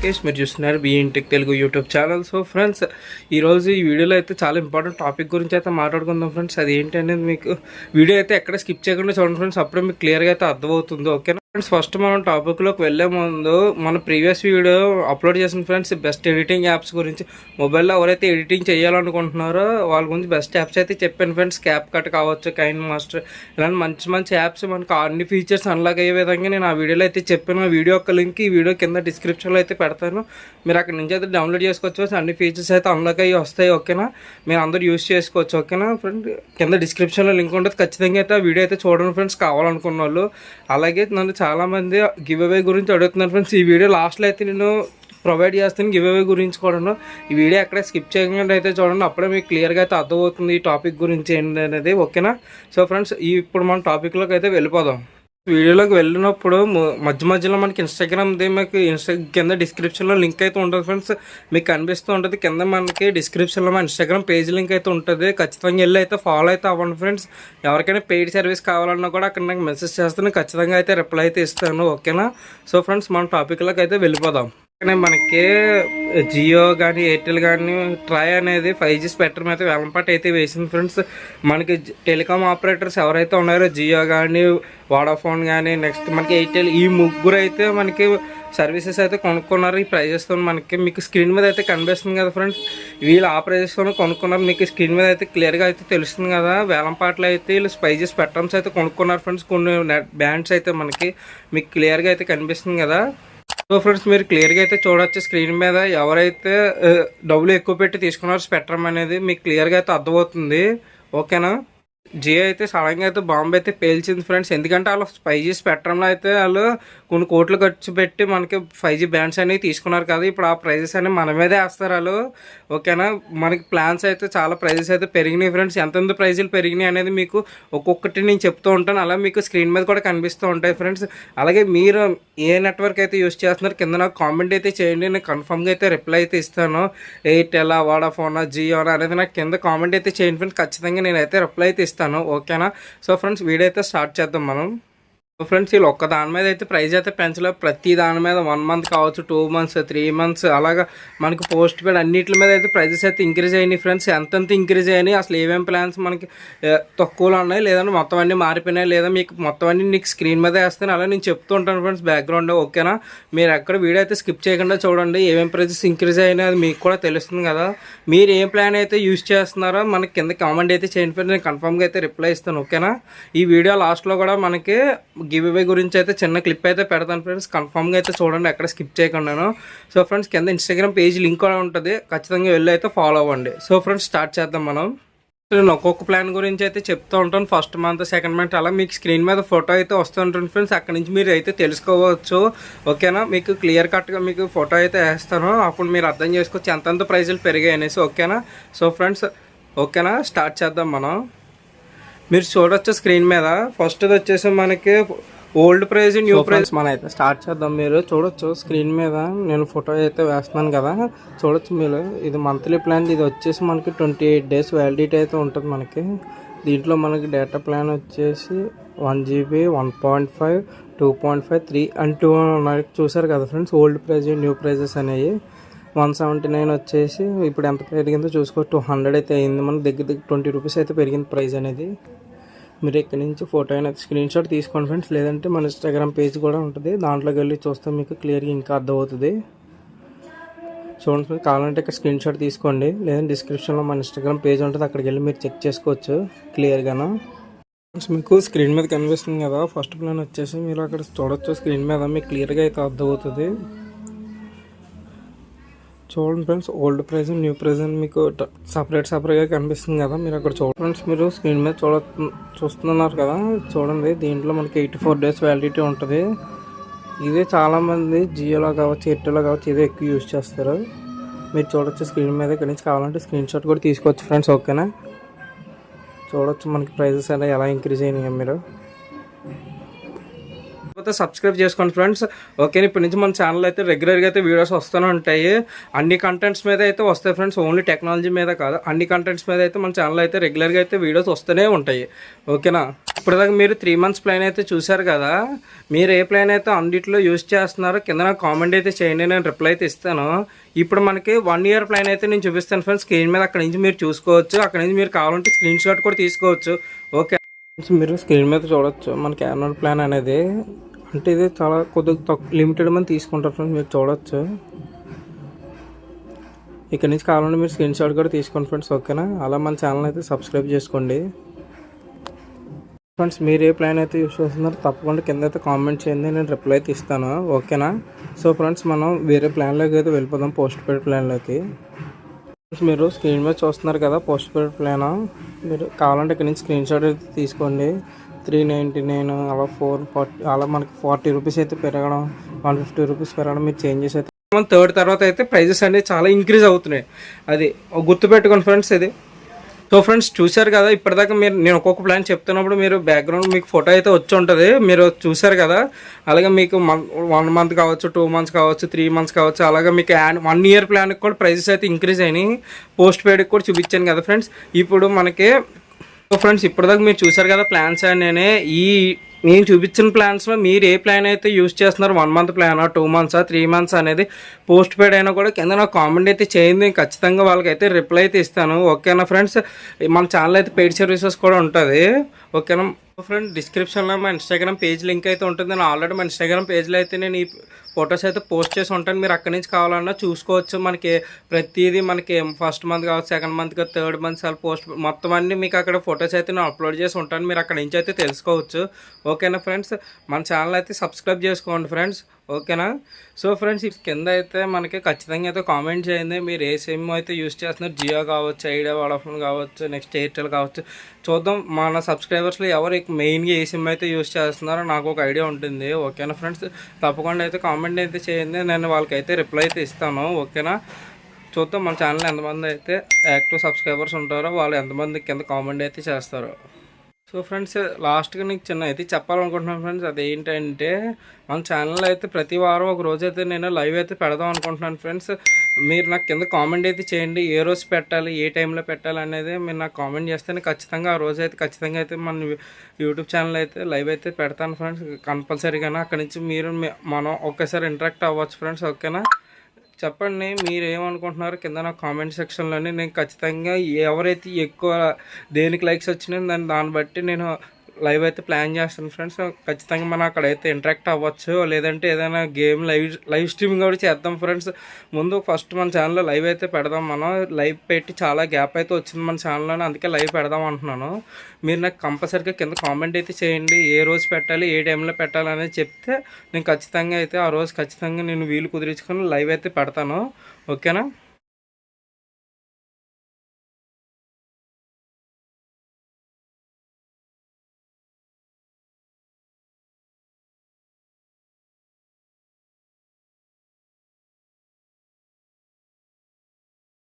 లోకేష్. మీరు చూస్తున్నారు BN tech Telugu YouTube channel. So friends, ఈరోజు ఈ వీడియోలో అయితే చాలా ఇంపార్టెంట్ టాపిక్ గురించి అయితే మాట్లాడుకుందాం ఫ్రెండ్స్. అది ఏంటి అనేది మీకు వీడియో అయితే ఎక్కడ స్కిప్ చేయకుండా చూడండి ఫ్రెండ్స్, అప్పుడే మీకు క్లియర్గా అయితే అర్థమవుతుంది. ఓకేనా ఫ్రెండ్స్, ఫస్ట్ మనం టాపిక్లోకి వెళ్ళే ముందు మన ప్రీవియస్ వీడియో అప్లోడ్ చేసిన ఫ్రెండ్స్ బెస్ట్ ఎడిటింగ్ యాప్స్ గురించి, మొబైల్లో ఎవరైతే ఎడిటింగ్ చేయాలనుకుంటున్నారో వాళ్ళ గురించి బెస్ట్ యాప్స్ అయితే చెప్పాను ఫ్రెండ్స్. క్యాప్ కట్ కావచ్చు, కైన్ మాస్టర్, ఇలాంటి మంచి మంచి యాప్స్ మనకు అన్ని ఫీచర్స్ అన్లాక్ అయ్యే విధంగా నేను ఆ వీడియోలో అయితే చెప్పాను. ఆ వీడియో యొక్క లింక్ ఈ వీడియో కింద డిస్క్రిప్షన్లో అయితే పెడతాను. మీరు అక్కడ నుంచి అయితే డౌన్లోడ్ చేసుకోవచ్చు. అన్ని ఫీచర్స్ అయితే అన్లాక్ అయ్యి వస్తాయి. ఓకేనా, మీరు అందరూ యూజ్ చేసుకోవచ్చు. ఓకేనా ఫ్రెండ్, కింద డిస్క్రిప్షన్లో లింక్ ఉంటుంది. ఖచ్చితంగా అయితే ఆ వీడియో అయితే చూడండి ఫ్రెండ్స్, కావాలనుకున్న వాళ్ళు. అలాగే నన్ను చాలామంది గివ్ అవే గురించి అడుగుతున్నారు ఫ్రెండ్స్. ఈ వీడియో లాస్ట్లో అయితే నేను ప్రొవైడ్ చేస్తాను గివ్ అవే గురించి కూడా. ఈ వీడియో ఎక్కడ స్కిప్ చేయకుండా అయితే చూడండి, అప్పుడే మీకు క్లియర్గా అయితే అర్థమవుతుంది ఈ టాపిక్ గురించి ఏంటి అనేది. ఓకేనా, సో ఫ్రెండ్స్ ఇప్పుడు మన టాపిక్లోకి అయితే వెళ్ళిపోదాం. వీడియోలోకి వెళ్ళినప్పుడు మధ్య మధ్యలో మనకి ఇన్స్టాగ్రామ్ది మీకు కింద డిస్క్రిప్షన్లో లింక్ అయితే ఉంటుంది ఫ్రెండ్స్, మీకు కనిపిస్తూ ఉంటుంది. కింద మనకి డిస్క్రిప్షన్లో మన ఇన్స్టాగ్రామ్ పేజ్ లింక్ అయితే ఉంటుంది. ఖచ్చితంగా వెళ్ళి అయితే ఫాలో అయితే అవ్వండి ఫ్రెండ్స్. ఎవరికైనా పెయిడ్ సర్వీస్ కావాలన్నా కూడా అక్కడ నాకు మెసేజ్ చేస్తాను, ఖచ్చితంగా అయితే రిప్లై అయితే ఇస్తాను. ఓకేనా, సో ఫ్రెండ్స్ మన టాపిక్లోకి అయితే వెళ్ళిపోదాం. మనకి జియో కానీ ఎయిర్టెల్ కానీ ట్రై అనేది 5G స్పెక్ట్రమ్ అయితే వేలంపాట అయితే వేసింది ఫ్రెండ్స్. మనకి టెలికామ్ ఆపరేటర్స్ ఎవరైతే ఉన్నారో జియో కానీ వోడాఫోన్ కానీ నెక్స్ట్ మనకి ఎయిర్టెల్, ఈ ముగ్గురు అయితే మనకి సర్వీసెస్ అయితే కొనుక్కున్నారు. ఈ ప్రైజెస్తో మనకి మీకు స్క్రీన్ మీద అయితే కనిపిస్తుంది కదా ఫ్రెండ్స్, వీళ్ళు ఆ ప్రైజెస్తో కొనుక్కున్నారు. మీకు స్క్రీన్ మీద అయితే క్లియర్గా అయితే తెలుస్తుంది కదా. వేలంపాటలో అయితే వీళ్ళు 5G స్పెక్ట్రమ్స్ అయితే కొనుక్కున్నారు ఫ్రెండ్స్. కొన్ని బ్యాండ్స్ అయితే మనకి మీకు క్లియర్గా అయితే కనిపిస్తుంది కదా. సో ఫ్రెండ్స్, మీరు క్లియర్గా అయితే చూడవచ్చు స్క్రీన్ మీద ఎవరైతే డబ్బులు ఎక్కువ పెట్టి తీసుకున్నారో స్పెక్ట్రమ్ అనేది మీకు క్లియర్గా అయితే అర్థమవుతుంది. ఓకేనా, జియో అయితే సడన్గా అయితే బాంబు అయితే పేల్చింది ఫ్రెండ్స్. ఎందుకంటే వాళ్ళు 5G స్పెక్ట్రమ్లో అయితే వాళ్ళు కొన్ని కోట్లు ఖర్చు పెట్టి మనకి 5G బ్యాండ్స్ అనేవి తీసుకున్నారు కదా. ఇప్పుడు ఆ ప్రైజెస్ అనేవి మన మీదే వేస్తారు వాళ్ళు. ఓకేనా, మనకి ప్లాన్స్ అయితే చాలా ప్రైజెస్ అయితే పెరిగినాయి ఫ్రెండ్స్. ఎంతెంత ప్రైజులు పెరిగినాయి అనేది మీకు ఒక్కొక్కటి నేను చెప్తూ ఉంటాను. అలా మీకు స్క్రీన్ మీద కూడా కనిపిస్తూ ఉంటాయి ఫ్రెండ్స్. అలాగే మీరు ఏ నెట్వర్క్ అయితే యూజ్ చేస్తున్నారు కింద నాకు కామెంట్ అయితే చేయండి, నేను కన్ఫర్మ్గా అయితే రిప్లై అయితే ఇస్తాను. ఎయిర్టెల్, వోడాఫోన్, జియో అనేది నాకు కింద కామెంట్ అయితే చేయండి ఫ్రెండ్స్, ఖచ్చితంగా నేనైతే రిప్లై అయితే ఇస్తాను. ఓకేనా, సో ఫ్రెండ్స్ వీడియో అయితే స్టార్ట్ చేద్దాం మనం. సో ఫ్రెండ్స్, వీళ్ళు ఒక్క దాని మీద అయితే ప్రైస్ అయితే పెంచలేదు. ప్రతి దాని మీద 1 మంత్ కావచ్చు, 2 మంత్స్, 3 మంత్స్ అలాగా మనకి పోస్ట్ పెయిడ్ అన్నిటి మీద అయితే ప్రైజెస్ అయితే ఇంక్రీజ్ అయినాయి ఫ్రెండ్స్. ఎంతెంత ఇంక్రీజ్ అయినాయి, అసలు ఏమేమి ప్లాన్స్ మనకి తక్కువలో ఉన్నాయి, లేదంటే మొత్తం అన్నీ మారిపోయినాయి, లేదా మీకు మొత్తం అన్నీ నీకు స్క్రీన్ మీద వేస్తాను. అలా నేను చెప్తూ ఉంటాను ఫ్రెండ్స్ బ్యాక్గ్రౌండ్. ఓకేనా, మీరు ఎక్కడ వీడియో అయితే స్కిప్ చేయకుండా చూడండి. ఏమేమి ప్రైజెస్ ఇంక్రీజ్ అయినాయి అది మీకు కూడా తెలుస్తుంది కదా. మీరు ఏం ప్లాన్ అయితే యూజ్ చేస్తున్నారో మనకి కింద కామెంట్ అయితే చేయండి ఫ్రెండ్స్, నేను కన్ఫర్మ్గా అయితే రిప్లై ఇస్తాను. ఓకేనా, ఈ వీడియో లాస్ట్లో కూడా మనకి గివ్ అవే గురించి అయితే చిన్న క్లిప్ అయితే పెడతాను ఫ్రెండ్స్, కన్ఫర్మ్గా అయితే చూడండి, ఎక్కడ స్కిప్ చేయకుండాను. సో ఫ్రెండ్స్, కింద ఇన్స్టాగ్రామ్ పేజ్ లింక్ కూడా ఉంటుంది, ఖచ్చితంగా వెళ్ళి అయితే ఫాలో అవ్వండి. సో ఫ్రెండ్స్, స్టార్ట్ చేద్దాం మనం. నేను ఒక్కొక్క ప్లాన్ గురించి అయితే చెప్తూ ఉంటాను. ఫస్ట్ మంత్, సెకండ్ మంత్ అలా మీకు స్క్రీన్ మీద ఫోటో అయితే వస్తూ ఉంటుంది ఫ్రెండ్స్. అక్కడ నుంచి మీరు అయితే తెలుసుకోవచ్చు. ఓకేనా, మీకు క్లియర్ కట్గా మీకు ఫోటో అయితే వేస్తాను, అప్పుడు మీరు అర్థం చేసుకోవచ్చు ఎంతెంత ప్రైజులు పెరిగాయి అనేసి. ఓకేనా, సో ఫ్రెండ్స్ ఓకేనా, స్టార్ట్ చేద్దాం మనం. మీరు చూడొచ్చు స్క్రీన్ మీద ఫస్ట్ వచ్చేసి మనకి ఓల్డ్ ప్రైజ్, న్యూ ప్రైజ్. మనం అయితే స్టార్ట్ చేద్దాం. మీరు చూడొచ్చు స్క్రీన్ మీద నేను ఫోటో అయితే వేస్తున్నాను కదా, చూడొచ్చు మీరు. ఇది మంత్లీ ప్లాన్, ఇది వచ్చేసి మనకి 28 days వ్యాలిడిటీ అయితే ఉంటుంది మనకి. దీంట్లో మనకి డేటా ప్లాన్ వచ్చేసి 1 GB, 1.5, 2.5, 3 and 2 ఉన్నాయి. చూసారు కదా friends, old price, new prices అనేవి. 179 వచ్చేసి ఇప్పుడు ఎంత పెరిగిందో చూసుకో, 200 అయితే అయింది. మనకి దగ్గర 20 రూపీస్ అయితే పెరిగింది ప్రైస్ అనేది. మీరు ఇక్కడ నుంచి ఫోటో అయినా స్క్రీన్ షాట్ తీసుకోండి ఫ్రెండ్స్, లేదంటే మన ఇన్స్టాగ్రామ్ పేజ్ కూడా ఉంటుంది, దాంట్లోకి వెళ్ళి చూస్తే మీకు క్లియర్గా ఇంకా అర్థమవుతుంది. చూడండి ఫ్రెండ్స్, కావాలంటే ఇక్కడ స్క్రీన్ షాట్ తీసుకోండి, లేదంటే డిస్క్రిప్షన్లో మన ఇన్స్టాగ్రామ్ పేజ్ ఉంటుంది, అక్కడికి వెళ్ళి మీరు చెక్ చేసుకోవచ్చు క్లియర్గాను. మీకు స్క్రీన్ మీద కనిపిస్తుంది కదా ఫస్ట్ ప్లాన్ వచ్చేసి, మీరు అక్కడ చూడొచ్చు స్క్రీన్ మీద, మీకు క్లియర్గా అయితే అర్థమవుతుంది. చూడండి friends, old price, new price అని మీకు సపరేట్గా కనిపిస్తుంది కదా. మీరు అక్కడ చూడండి ఫ్రెండ్స్, మీరు స్క్రీన్ మీద చూస్తున్నారు కదా, చూడండి. దీంట్లో మనకి 84 days వ్యాలిడిటీ ఉంటుంది. ఇదే చాలామంది జియోలో కావచ్చు, ఎయిర్టెల్లో కావచ్చు, ఇదే ఎక్కువ యూజ్ చేస్తారు. మీరు చూడొచ్చు స్క్రీన్ మీద, ఇక్కడ నుంచి కావాలంటే స్క్రీన్ షాట్ కూడా తీసుకోవచ్చు ఫ్రెండ్స్. ఓకేనా, చూడొచ్చు మనకి ప్రైజెస్ అనేవి ఎలా ఇంక్రీజ్ అయినాయి. మీరు సబ్స్క్రైబ్ చేసుకోండి ఫ్రెండ్స్. ఓకే, ఇప్పటి నుంచి మన ఛానల్ అయితే రెగ్యులర్గా అయితే వీడియోస్ వస్తూనే ఉంటాయి. అన్ని కంటెంట్స్ మీద అయితే వస్తాయి ఫ్రెండ్స్, ఓన్లీ టెక్నాలజీ మీద కాదు, అన్ని కంటెంట్స్ మీద అయితే మన ఛానల్ అయితే రెగ్యులర్గా అయితే వీడియోస్ వస్తూనే ఉంటాయి. ఓకేనా. ఇప్పటిదాకా మీరు 3 months ప్లాన్ అయితే చూశారు కదా. మీరు ఏ ప్లాన్ అయితే అన్నిటిలో యూజ్ చేస్తున్నారో కింద నాకు కామెంట్ అయితే చేయండి, నేను రిప్లై అయితే ఇస్తాను. ఇప్పుడు మనకి 1 year ప్లాన్ అయితే నేను చూపిస్తాను ఫ్రెండ్స్. స్క్రీన్ మీద అక్కడ నుంచి మీరు చూసుకోవచ్చు, అక్కడ నుంచి మీరు కావాలంటే స్క్రీన్ షాట్ కూడా తీసుకోవచ్చు. ఓకే, మీరు స్క్రీన్ మీద చూడొచ్చు మనకి యాన్యువల్ ప్లాన్ అనేది. అంటే ఇది చాలా కొద్దిగా లిమిటెడ్ మంది తీసుకుంటారు ఫ్రెండ్స్, మీరు చూడొచ్చు. ఇక్కడ నుంచి కావాలంటే మీరు స్క్రీన్ షాట్ కూడా తీసుకోండి ఫ్రెండ్స్. ఓకేనా. అలా మన ఛానల్ అయితే సబ్స్క్రైబ్ చేసుకోండి ఫ్రెండ్స్. మీరు ఏ ప్లాన్ అయితే యూస్ చేస్తున్నారో తప్పకుండా కింద అయితే కామెంట్ చేయండి, నేను రిప్లై అయితే ఇస్తాను. ఓకేనా. సో ఫ్రెండ్స్, మనం వేరే ప్లాన్లోకి అయితే వెళ్ళిపోదాం, పోస్ట్ పెయిడ్ ప్లాన్లోకి. మీరు స్క్రీన్ మీద చూస్తున్నారు కదా పోస్ట్ పెయిడ్ ప్లాన్. మీరు కావాలంటే ఇక్కడ నుంచి స్క్రీన్ షాట్ అయితే తీసుకోండి. 399 అలా 440 అలా మనకి 40 రూపీస్ అయితే పెరగడం, 150 రూపీస్ పెరగడం, మీరు చేంజెస్ అయితే థర్డ్ తర్వాత అయితే ప్రైజెస్ అనేవి చాలా ఇంక్రీజ్ అవుతున్నాయి. అది గుర్తుపెట్టుకోండి ఫ్రెండ్స్. ఇది సో ఫ్రెండ్స్, చూశారు కదా ఇప్పటిదాకా. నేను ఒక్కొక్క ప్లాన్ చెప్తున్నప్పుడు మీరు బ్యాక్గ్రౌండ్ మీకు ఫోటో అయితే వచ్చి ఉంటుంది, మీరు చూశారు కదా. అలాగే మీకు 1 month కావచ్చు, 2 months కావచ్చు, 3 months కావచ్చు, అలాగే మీకు 1 year ప్లాన్కి కూడా ప్రైజెస్ అయితే ఇంక్రీజ్ అయినాయి. పోస్ట్ పెయిడ్కి కూడా చూపించాను కదా ఫ్రెండ్స్. ఇప్పుడు మనకి సో ఫ్రెండ్స్, ఇప్పటిదాకా మీరు చూశారు కదా ప్లాన్స్ అనేవి. నేను చూపించిన ప్లాన్స్లో మీరు ఏ ప్లాన్ అయితే యూజ్ చేస్తున్నారు, 1 month ప్లానా, 2 months, 3 months అనేది పోస్ట్ పెయిడ్ అయినా కూడా కింద నాకు కామెంట్ అయితే చేయండి, నేను ఖచ్చితంగా వాళ్ళకైతే రిప్లై అయితే ఇస్తాను. ఓకేనా ఫ్రెండ్స్. మన ఛానల్ అయితే పెయిడ్ సర్వీసెస్ కూడా ఉంటుంది. ఓకేనా ఫ్రెండ్. డిస్క్రిప్షన్లో మా ఇన్స్టాగ్రామ్ పేజ్ లింక్ అయితే ఉంటుంది. నేను ఆల్రెడీ మా ఇన్స్టాగ్రామ్ పేజ్లో అయితే నేను ఈ ఫొటోస్ అయితే పోస్ట్ చేసి ఉంటాను, మీరు అక్కడి నుంచి కావాలన్నా చూసుకోవచ్చు. మనకి ప్రతిదీ మనకి ఫస్ట్ మంత్ కావచ్చు, సెకండ్ మంత్ కావచ్చు, థర్డ్ మంత్ సార్ పోస్ట్ మొత్తం అన్నీ మీకు అక్కడ ఫొటోస్ అయితే నేను అప్లోడ్ చేసి ఉంటాను, మీరు అక్కడి నుంచి అయితే తెలుసుకోవచ్చు. ఓకేనా ఫ్రెండ్స్. మన ఛానల్ అయితే సబ్స్క్రైబ్ చేసుకోండి ఫ్రెండ్స్. ఓకేనా. సో ఫ్రెండ్స్, కింద అయితే మనకి ఖచ్చితంగా అయితే కామెంట్ చేయండి, మీరు ఏ సిమ్ అయితే యూజ్ చేస్తున్నారు. జియో కావచ్చు, ఐడియా, వోడాఫోన్ కావచ్చు, నెక్స్ట్ ఎయిర్టెల్ కావచ్చు. చూద్దాం మన సబ్స్క్రైబర్స్లో ఎవరు మెయిన్గా ఏ సిమ్ అయితే యూజ్ చేస్తున్నారో నాకు ఒక ఐడియా ఉంటుంది. ఓకేనా ఫ్రెండ్స్. తప్పకుండా అయితే కామెంట్ అయితే చేయండి, నేను వాళ్ళకైతే రిప్లై అయితే ఇస్తాను. ఓకేనా. చూద్దాం మన ఛానల్ ఎంతమంది అయితే యాక్టివ్ సబ్స్క్రైబర్స్ ఉంటారో వాళ్ళు ఎంతమంది కింద కామెంట్ అయితే చేస్తారో. సో ఫ్రెండ్స్, లాస్ట్గా నీకు చిన్న అయితే చెప్పాలనుకుంటున్నాను ఫ్రెండ్స్. అదేంటంటే మన ఛానల్ అయితే ప్రతి వారం ఒక రోజు అయితే నేను లైవ్ అయితే పెడదాం అనుకుంటున్నాను ఫ్రెండ్స్. మీరు నాకు కింద కామెంట్ అయితే చేయండి, ఏ రోజు పెట్టాలి, ఏ టైంలో పెట్టాలి అనేది మీరు నాకు కామెంట్ చేస్తే ఖచ్చితంగా ఆ రోజు అయితే ఖచ్చితంగా అయితే మన యూట్యూబ్ ఛానల్ అయితే లైవ్ అయితే పెడతాను ఫ్రెండ్స్ కంపల్సరీగా. అక్కడి నుంచి మీరు మనం ఒక్కసారి ఇంటరాక్ట్ అవ్వచ్చు ఫ్రెండ్స్. ఓకేనా. చెప్పండి మీరు ఏమనుకుంటున్నారు కింద నా కామెంట్ సెక్షన్లోనే. నేను ఖచ్చితంగా ఎవరైతే ఎక్కువ దేనికి లైక్స్ వచ్చినాయో దాన్ని బట్టి నేను లైవ్ అయితే ప్లాన్ చేస్తాను ఫ్రెండ్స్. ఖచ్చితంగా మనం అక్కడైతే ఇంటరాక్ట్ అవ్వచ్చు, లేదంటే ఏదైనా గేమ్ లైవ్ స్ట్రీమింగ్ కూడా చేద్దాం ఫ్రెండ్స్. ముందు ఫస్ట్ మన ఛానల్లో లైవ్ అయితే పెడదాం. మనం లైవ్ పెట్టి చాలా గ్యాప్ అయితే వచ్చింది మన ఛానల్లోనే, అందుకే లైవ్ పెడదాం అంటున్నాను. మీరు నాకు కంపల్సరీగా కింద కామెంట్ అయితే చేయండి, ఏ రోజు పెట్టాలి, ఏ టైంలో పెట్టాలి అనేది చెప్తే నేను ఖచ్చితంగా అయితే ఆ రోజు ఖచ్చితంగా నేను వీలు కుదిరించుకొని లైవ్ అయితే పెడతాను. ఓకేనా.